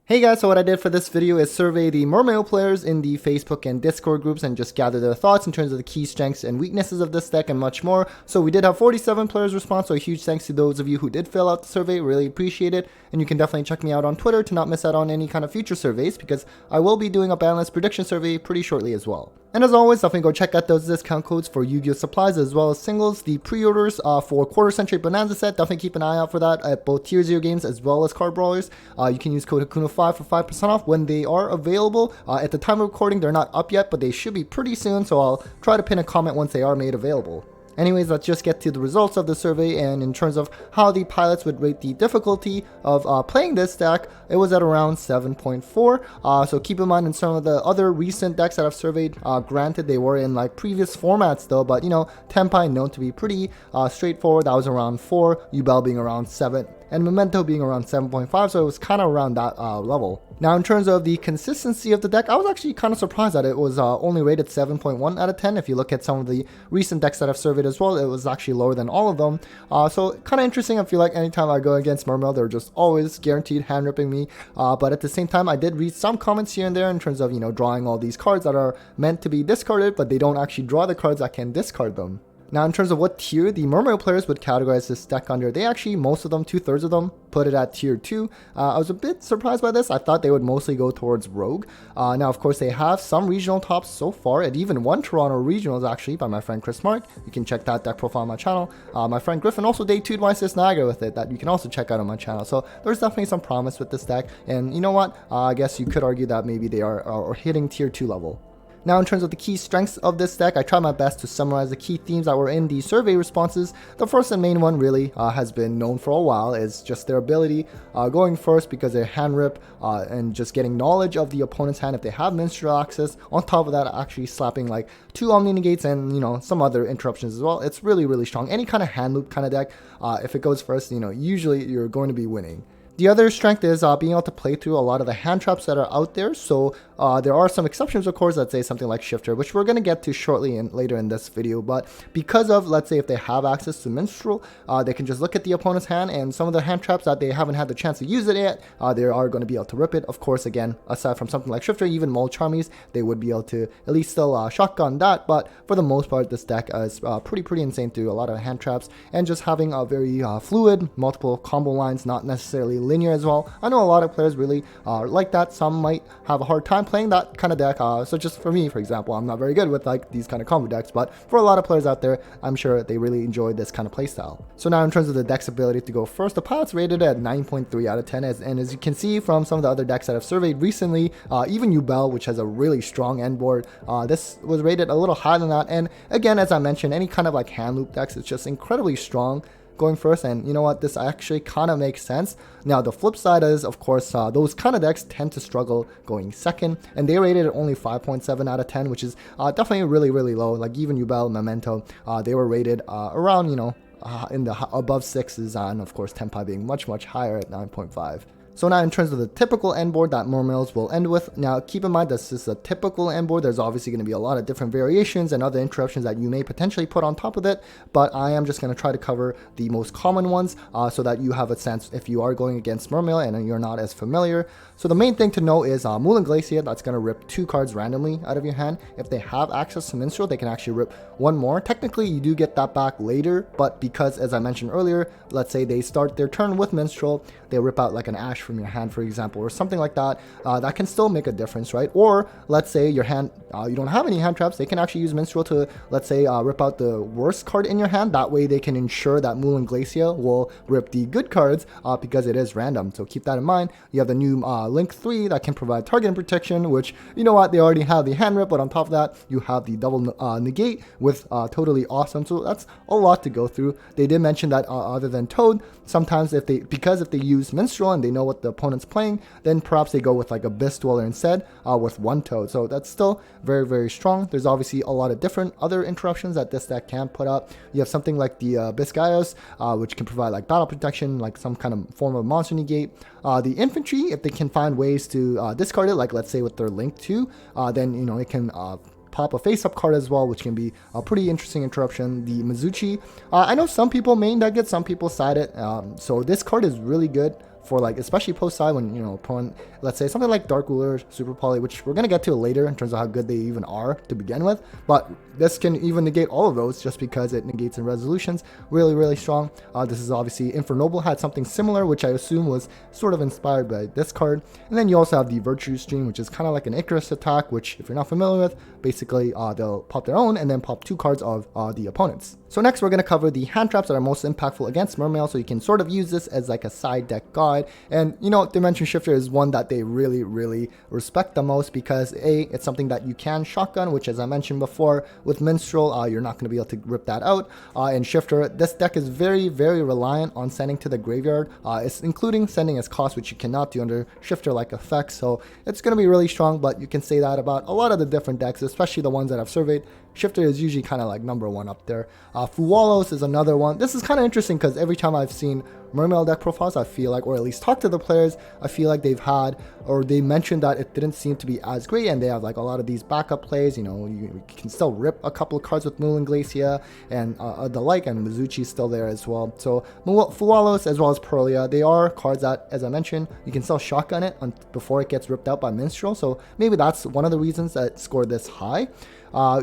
Hey guys, so what I did for this video is survey the Mermail players in the Facebook and Discord groups and just gather their thoughts in terms of the key strengths and weaknesses of this deck and much more. So we did have 47 players respond, so a huge thanks to those of you who did fill out the survey, really appreciate it. And you can definitely check me out on Twitter to not miss out on any kind of future surveys because I will be doing a balance prediction survey pretty shortly as well. And as always, definitely go check out those discount codes for Yu-Gi-Oh! Supplies as well as singles. The pre-orders for Quarter Century Bonanza set, definitely keep an eye out for that at both Tier 0 games as well as Card Brawlers. You can use code Hakuna5 for 5% off when they are available. At the time of recording, they're not up yet, but they should be pretty soon, so I'll try to pin a comment once they are made available. Anyways, let's just get to the results of the survey, and in terms of how the pilots would rate the difficulty of playing this deck, it was at around 7.4. So keep in mind in some of the other recent decks that I've surveyed, granted they were in like previous formats though, but you know, Tenpai known to be pretty straightforward. That was around 4, Yubel being around 7, and Memento being around 7.5, so it was kind of around that level. Now in terms of the consistency of the deck, I was actually kind of surprised that it was only rated 7.1 out of 10. If you look at some of the recent decks that I've surveyed as well, it was actually lower than all of them. So kind of interesting. I feel like anytime I go against Mermail, they're just always guaranteed hand ripping me. But at the same time, I did read some comments here and there in terms of, you know, drawing all these cards that are meant to be discarded, but they don't actually draw the cards that can discard them. Now in terms of what tier the Mermail players would categorize this deck under, they actually, most of them, 2/3 of them, put it at tier 2. I was a bit surprised by this. I thought they would mostly go towards Rogue. Now of course they have some regional tops so far, and even one Toronto regionals actually by my friend Chris Mark. You can check that deck profile on my channel. My friend Griffin also day 2'd my sis Niagara with it, that you can also check out on my channel. So there's definitely some promise with this deck, and you know what, I guess you could argue that maybe they are hitting tier 2 level. Now in terms of the key strengths of this deck, I tried my best to summarize the key themes that were in the survey responses. The first and main one really has been known for a while, is just their ability going first because they're hand rip and just getting knowledge of the opponent's hand if they have minstrel access. On top of that, actually slapping like 2 Omni Negates and, you know, some other interruptions as well. It's really, really strong. Any kind of hand loop kind of deck, if it goes first, you know, usually you're going to be winning. The other strength is being able to play through a lot of the hand traps that are out there. So there are some exceptions, of course, let's say something like Shifter, which we're going to get to shortly and later in this video. But because of, let's say, if they have access to Minstrel, they can just look at the opponent's hand, and some of the hand traps that they haven't had the chance to use it yet, they are going to be able to rip it. Of course, again, aside from something like Shifter, even Mold Charmies, they would be able to at least still shotgun that. But for the most part, this deck is pretty insane through a lot of hand traps, and just having a very fluid, multiple combo lines, not necessarily linear as well. I know a lot of players really like that. Some might have a hard time playing that kind of deck. So just for me, for example, I'm not very good with like these kind of combo decks, but for a lot of players out there, I'm sure they really enjoy this kind of playstyle. So now in terms of the deck's ability to go first, the pilots rated it at 9.3 out of 10, and as you can see from some of the other decks that I've surveyed recently, even Yubel, which has a really strong end board, this was rated a little higher than that. And again, as I mentioned, any kind of like hand loop decks, it's just incredibly strong going first, and you know what, this actually kind of makes sense. Now the flip side is, of course, those kind of decks tend to struggle going second, and they rated it only 5.7 out of 10, which is definitely really low. Like even Yubel, Memento, they were rated around, you know, in the above 6s, and of course Tenpai being much higher at 9.5. So now in terms of the typical end board that Mermails will end with, now keep in mind this is a typical end board. There's obviously going to be a lot of different variations and other interruptions that you may potentially put on top of it, but I am just going to try to cover the most common ones so that you have a sense if you are going against Mermail and you're not as familiar. So the main thing to know is Moulin Glacier, that's going to rip 2 cards randomly out of your hand. If they have access to Minstrel, they can actually rip 1 more. Technically, you do get that back later, but because, as I mentioned earlier, let's say they start their turn with Minstrel, they rip out like an Ash from your hand, for example, or something like that, that can still make a difference, right? Or let's say your hand, you don't have any hand traps, they can actually use Minstrel to, let's say, rip out the worst card in your hand. That way they can ensure that Moulin Glacier will rip the good cards because it is random. So keep that in mind. You have the new Link 3 that can provide targeting protection, which, you know what, they already have the hand rip, but on top of that, you have the double negate with totally awesome. So that's a lot to go through. They did mention that other than Toad, sometimes if they use Minstrel and they know what the opponent's playing, then perhaps they go with like Abyss Dweller instead with 1 Toad. So that's still very strong. There's obviously a lot of different other interruptions that this deck can put up. You have something like the Biscayos, which can provide like battle protection, like some kind of form of monster negate. The infantry, if they can find ways to discard it, like let's say with their Link 2, then you know it can pop a face-up card as well, which can be a pretty interesting interruption. The Mizuchi, I know some people main deck it, some people side it, so this card is really good for like, especially post side when, you know, opponent, let's say something like Dark Ruler, Super Poly, which we're going to get to later in terms of how good they even are to begin with. But this can even negate all of those just because it negates in resolutions. Really, really strong. This is obviously Infernoble had something similar, which I assume was sort of inspired by this card. And then you also have the Virtue Stream, which is kind of like an Icarus attack, which if you're not familiar with, basically they'll pop their own and then pop 2 cards of the opponents. So next we're going to cover the hand traps that are most impactful against Mermail, so you can sort of use this as like a side deck guide. And you know, Dimension Shifter is one that they really respect the most because it's something that you can shotgun, which as I mentioned before with Minstrel, you're not going to be able to rip that out. And Shifter, this deck is very reliant on sending to the graveyard, it's including sending as cost, which you cannot do under Shifter like effects. So it's going to be really strong, but you can say that about a lot of the different decks, especially the ones that I've surveyed. Shifter is usually kind of like #1 up there. Fuwalos is another one. This is kind of interesting because every time I've seen Mermail deck profiles, I feel like, or at least talk to the players, I feel like they've had, or they mentioned that it didn't seem to be as great, and they have like a lot of these backup plays. You know, you can still rip a couple of cards with Moulin Glacia and the like, and Mizuchi's still there as well. So Fuwalos as well as Perlia, they are cards that, as I mentioned, you can still shotgun it before it gets ripped out by Minstrel. So maybe that's one of the reasons that it scored this high.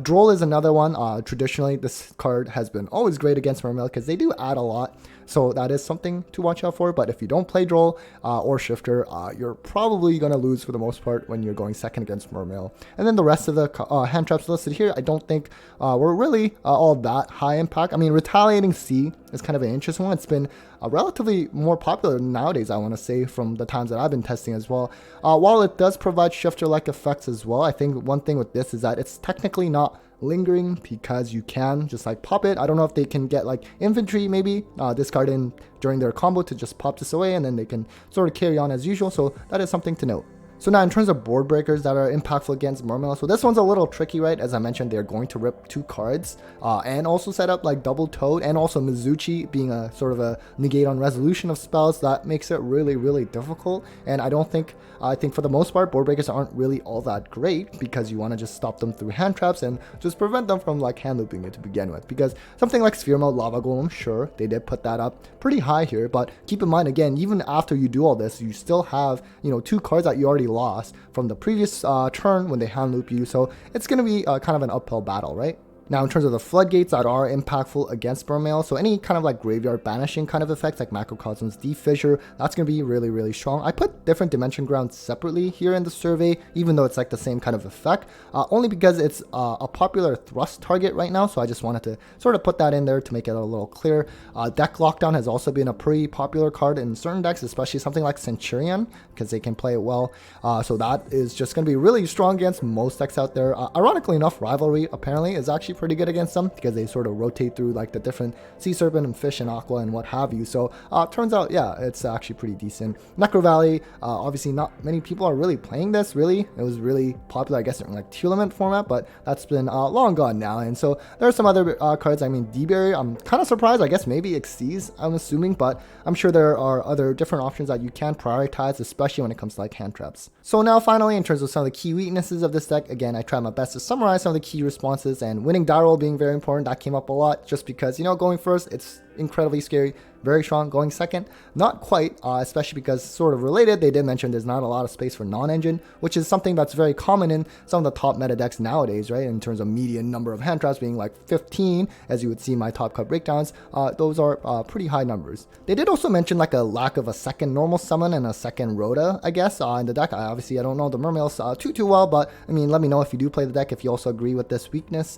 Droll is another one. Traditionally, this card has been always great against Mermail because they do add a lot. So that is something to watch out for. But if you don't play Droll or Shifter, you're probably going to lose for the most part when you're going second against Mermail. And then the rest of the hand traps listed here, I don't think were really all that high impact. I mean, Retaliating Sea is kind of an interesting one. It's been relatively more popular nowadays, I want to say, from the times that I've been testing as well. While it does provide Shifter-like effects as well, I think one thing with this is that it's technically not lingering because you can just like pop it. I don't know if they can get like infantry maybe discard in during their combo to just pop this away and then they can sort of carry on as usual. So that is something to note. So now in terms of board breakers that are impactful against Mermail, so this one's a little tricky, right? As I mentioned, they're going to rip 2 cards and also set up like Double Toad and also Mizuchi being a sort of a negate on resolution of spells. That makes it really difficult. And I think for the most part, board breakers aren't really all that great because you want to just stop them through hand traps and just prevent them from like hand looping it to begin with. Because something like Sphere Mode Lava Golem, sure, they did put that up pretty high here, but keep in mind, again, even after you do all this, you still have, you know, 2 cards that you already lost from the previous turn when they hand loop you. So it's going to be kind of an uphill battle, right? Now, in terms of the Floodgates that are impactful against Mermail, so any kind of like graveyard banishing kind of effects like Macrocosm's Deep Fissure, that's going to be really strong. I put different Dimension Grounds separately here in the survey, even though it's like the same kind of effect, only because it's a popular thrust target right now, so I just wanted to sort of put that in there to make it a little clear. Deck Lockdown has also been a pretty popular card in certain decks, especially something like Centurion, because they can play it well. So that is just going to be really strong against most decks out there. Ironically enough, Rivalry apparently is actually pretty good against them because they sort of rotate through like the different Sea Serpent and Fish and Aqua and what have you. So turns out, yeah, it's actually pretty decent. Necro Valley, obviously not many people are really playing this, really. It was really popular, I guess, in like tournament format, but that's been long gone now. And so there are some other cards. I mean, D-Berry, I'm kind of surprised. I guess maybe Xyz, I'm assuming, but I'm sure there are other different options that you can prioritize, especially when it comes to like hand traps. So now finally, in terms of some of the key weaknesses of this deck, again, I tried my best to summarize some of the key responses, and winning die roll being very important. That came up a lot just because, you know, going first, it's incredibly scary, very strong. Going second, not quite, especially because sort of related, they did mention there's not a lot of space for non-engine, which is something that's very common in some of the top meta decks nowadays, right? In terms of median number of hand traps being like 15, as you would see in my top cut breakdowns, those are pretty high numbers. They did also mention like a lack of a second normal summon and a second Rota, I guess, in the deck. I don't know the Mermails too well, but I mean, let me know if you do play the deck, if you also agree with this weakness.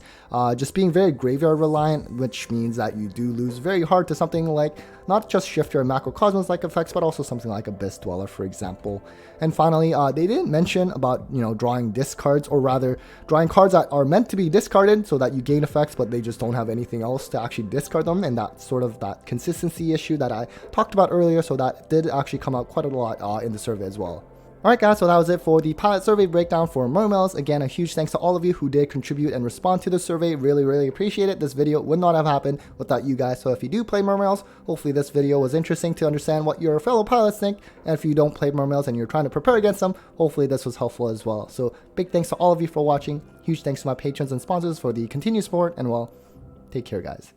Just being very graveyard reliant, which means that you do lose very hard to something like not just Shifter and Macrocosmos like effects, but also something like Abyss Dweller, for example. And finally, they didn't mention about, you know, drawing discards, or rather drawing cards that are meant to be discarded so that you gain effects, but they just don't have anything else to actually discard them, and that sort of that consistency issue that I talked about earlier. So that did actually come out quite a lot in the survey as well. Alright guys, so that was it for the pilot survey breakdown for Mermails. Again, a huge thanks to all of you who did contribute and respond to the survey. Really appreciate it. This video would not have happened without you guys. So if you do play Mermails, hopefully this video was interesting to understand what your fellow pilots think. And if you don't play Mermails and you're trying to prepare against them, hopefully this was helpful as well. So big thanks to all of you for watching. Huge thanks to my patrons and sponsors for the continued support, and well, take care guys.